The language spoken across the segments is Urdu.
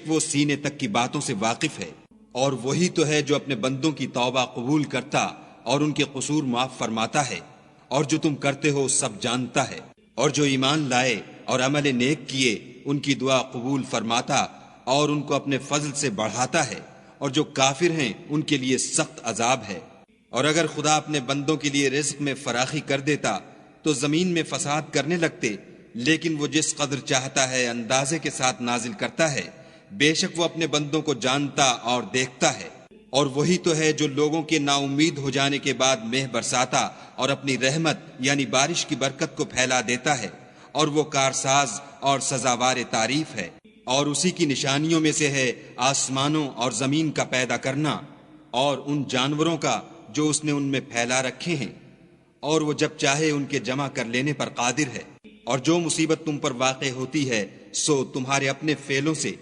شک وہ سینے تک کی باتوں سے واقف ہے، اور وہی تو ہے جو اپنے بندوں کی توبہ قبول کرتا اور ان کے قصور معاف فرماتا ہے، اور جو تم کرتے ہو سب جانتا ہے۔ اور جو ایمان لائے اور عمل نیک کیے ان کی دعا قبول فرماتا اور ان کو اپنے فضل سے بڑھاتا ہے، اور جو کافر ہیں ان کے لیے سخت عذاب ہے۔ اور اگر خدا اپنے بندوں کے لیے رزق میں فراخی کر دیتا تو زمین میں فساد کرنے لگتے، لیکن وہ جس قدر چاہتا ہے اندازے کے ساتھ نازل کرتا ہے، بے شک وہ اپنے بندوں کو جانتا اور دیکھتا ہے۔ اور وہی تو ہے جو لوگوں کے نا امید ہو جانے کے بعد مہ برساتا اور اپنی رحمت یعنی بارش کی برکت کو پھیلا دیتا ہے، اور وہ کارساز اور سزاوار تعریف ہے۔ اور اسی کی نشانیوں میں سے ہے آسمانوں اور زمین کا پیدا کرنا، اور ان جانوروں کا جو اس نے ان میں پھیلا رکھے ہیں، اور وہ جب چاہے ان کے جمع کر لینے پر قادر ہے۔ اور جو مصیبت تم پر واقع ہوتی ہے سو تمہارے اپنے فعلوں سے،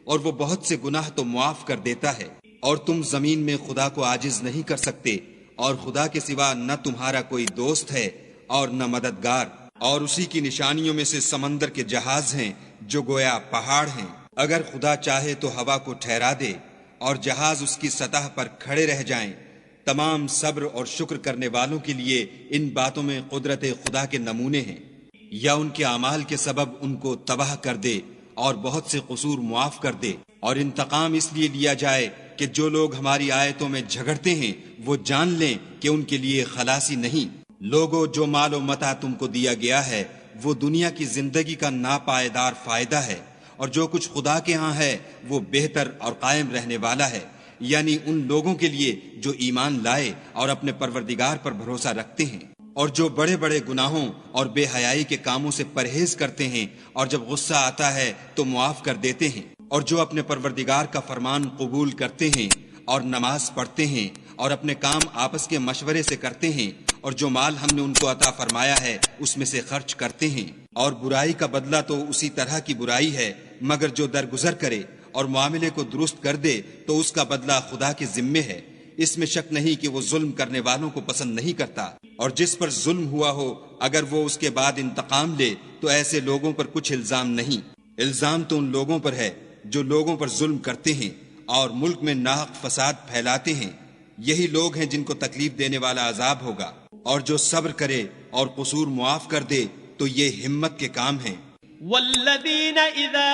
اور وہ بہت سے گناہ تو معاف کر دیتا ہے۔ اور تم زمین میں خدا کو عاجز نہیں کر سکتے، اور خدا کے سوا نہ تمہارا کوئی دوست ہے اور نہ مددگار۔ اور اسی کی نشانیوں میں سے سمندر کے جہاز ہیں جو گویا پہاڑ ہیں۔ اگر خدا چاہے تو ہوا کو ٹھہرا دے اور جہاز اس کی سطح پر کھڑے رہ جائیں۔ تمام صبر اور شکر کرنے والوں کے لیے ان باتوں میں قدرت خدا کے نمونے ہیں۔ یا ان کے اعمال کے سبب ان کو تباہ کر دے اور بہت سے قصور معاف کر دے۔ اور انتقام اس لیے لیا جائے کہ جو لوگ ہماری آیتوں میں جھگڑتے ہیں وہ جان لیں کہ ان کے لیے خلاصی نہیں۔ لوگوں، جو مال و متاع تم کو دیا گیا ہے وہ دنیا کی زندگی کا ناپائیدار فائدہ ہے، اور جو کچھ خدا کے ہاں ہے وہ بہتر اور قائم رہنے والا ہے، یعنی ان لوگوں کے لیے جو ایمان لائے اور اپنے پروردگار پر بھروسہ رکھتے ہیں، اور جو بڑے بڑے گناہوں اور بے حیائی کے کاموں سے پرہیز کرتے ہیں، اور جب غصہ آتا ہے تو معاف کر دیتے ہیں، اور جو اپنے پروردگار کا فرمان قبول کرتے ہیں اور نماز پڑھتے ہیں اور اپنے کام آپس کے مشورے سے کرتے ہیں، اور جو مال ہم نے ان کو عطا فرمایا ہے اس میں سے خرچ کرتے ہیں۔ اور برائی کا بدلہ تو اسی طرح کی برائی ہے، مگر جو درگزر کرے اور معاملے کو درست کر دے تو اس کا بدلہ خدا کے ذمے ہے۔ اس میں شک نہیں کہ وہ ظلم کرنے والوں کو پسند نہیں کرتا۔ اور جس پر ظلم ہوا ہو اگر وہ اس کے بعد انتقام لے تو ایسے لوگوں پر کچھ الزام نہیں۔ الزام تو ان لوگوں پر ہے جو لوگوں پر ظلم کرتے ہیں اور ملک میں ناحق فساد پھیلاتے ہیں۔ یہی لوگ ہیں جن کو تکلیف دینے والا عذاب ہوگا۔ اور جو صبر کرے اور قصور معاف کر دے تو یہ ہمت کے کام ہیں۔ والذین اذا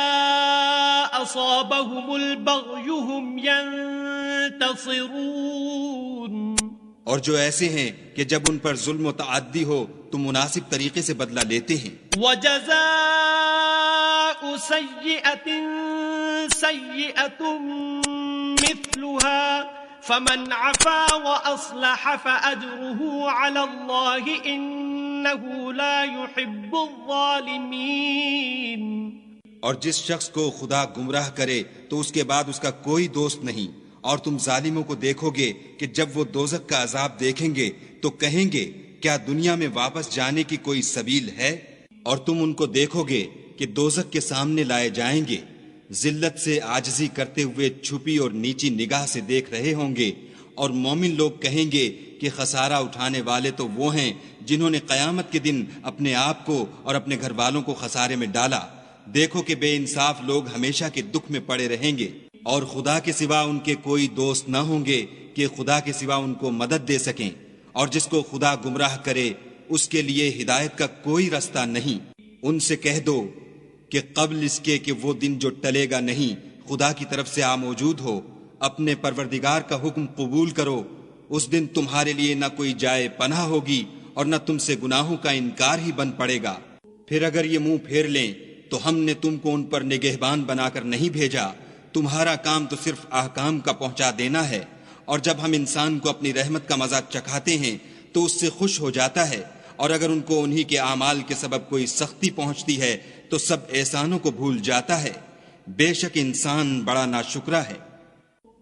اصابهم البغی هم ينتصرون، اور جو ایسے ہیں کہ جب ان پر ظلم و تعدی ہو تو مناسب طریقے سے بدلہ لیتے ہیں۔ وجزاء سیئۃ سیئۃ مثلها فمن عفا واصلح فاجره على الله انه لا يحب الظالمین۔ اور جس شخص کو خدا گمراہ کرے تو اس کے بعد اس کا کوئی دوست نہیں، اور تم ظالموں کو دیکھو گے کہ جب وہ دوزخ کا عذاب دیکھیں گے تو کہیں گے کیا دنیا میں واپس جانے کی کوئی سبیل ہے؟ اور تم ان کو دیکھو گے کہ دوزخ کے سامنے لائے جائیں گے، ذلت سے عاجزی کرتے ہوئے چھپی اور نیچی نگاہ سے دیکھ رہے ہوں گے، اور مومن لوگ کہیں گے کہ خسارہ اٹھانے والے تو وہ ہیں جنہوں نے قیامت کے دن اپنے آپ کو اور اپنے گھر والوں کو خسارے میں ڈالا۔ دیکھو کہ بے انصاف لوگ ہمیشہ کے دکھ میں پڑے رہیں گے، اور خدا کے سوا ان کے کوئی دوست نہ ہوں گے کہ خدا کے سوا ان کو مدد دے سکیں۔ اور جس کو خدا گمراہ کرے اس کے لیے ہدایت کا کوئی رستہ نہیں۔ ان سے کہہ دو کہ قبل اس کے کہ وہ دن جو ٹلے گا نہیں خدا کی طرف سے موجود ہو، اپنے پروردگار کا حکم قبول کرو۔ اس دن تمہارے لیے نہ کوئی جائے پناہ ہوگی اور نہ تم سے گناہوں کا انکار ہی بن پڑے گا۔ پھر اگر یہ منہ پھیر لیں تو ہم نے تم کو ان پر نگہبان بنا کر نہیں بھیجا، تمہارا کام تو صرف احکام کا پہنچا دینا ہے۔ اور جب ہم انسان کو اپنی رحمت کا مزہ چکھاتے ہیں تو اس سے خوش ہو جاتا ہے، اور اگر ان کو انہی کے اعمال کے سبب کوئی سختی پہنچتی ہے تو سب احسانوں کو بھول جاتا ہے۔ بے شک انسان بڑا ناشکرا ہے۔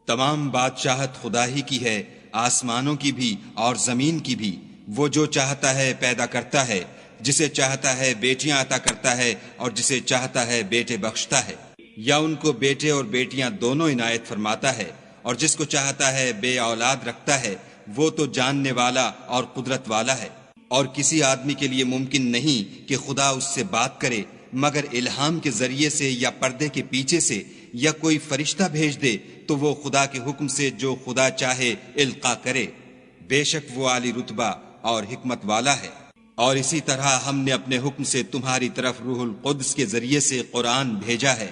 تمام بادشاہت خدا ہی کی ہے، آسمانوں کی بھی اور زمین کی بھی۔ وہ جو چاہتا ہے پیدا کرتا ہے، جسے چاہتا ہے بیٹیاں عطا کرتا ہے اور جسے چاہتا ہے بیٹے بخشتا ہے، یا ان کو بیٹے اور بیٹیاں دونوں عنایت فرماتا ہے، اور جس کو چاہتا ہے بے اولاد رکھتا ہے۔ وہ تو جاننے والا اور قدرت والا ہے۔ اور کسی آدمی کے لیے ممکن نہیں کہ خدا اس سے بات کرے مگر الہام کے ذریعے سے یا پردے کے پیچھے سے، یا کوئی فرشتہ بھیج دے تو وہ خدا کے حکم سے جو خدا چاہے القا کرے، بے شک وہ عالی رتبہ اور حکمت والا ہے۔ اور اسی طرح ہم نے اپنے حکم سے تمہاری طرف روح القدس کے ذریعے سے قرآن بھیجا ہے۔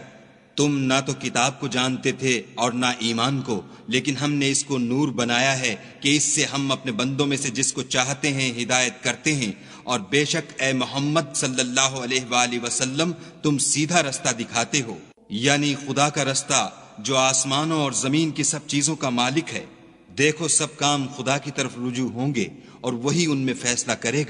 تم نہ تو کتاب کو جانتے تھے اور نہ ایمان کو، لیکن ہم نے اس کو نور بنایا ہے کہ اس سے ہم اپنے بندوں میں سے جس کو چاہتے ہیں ہدایت کرتے ہیں، اور بے شک اے محمد صلی اللہ علیہ وآلہ وسلم تم سیدھا رستہ دکھاتے ہو، یعنی خدا کا رستہ جو آسمانوں اور زمین کی سب چیزوں کا مالک ہے۔ دیکھو سب کام خدا کی طرف رجوع ہوں گے اور وہی ان میں فیصلہ کرے گا۔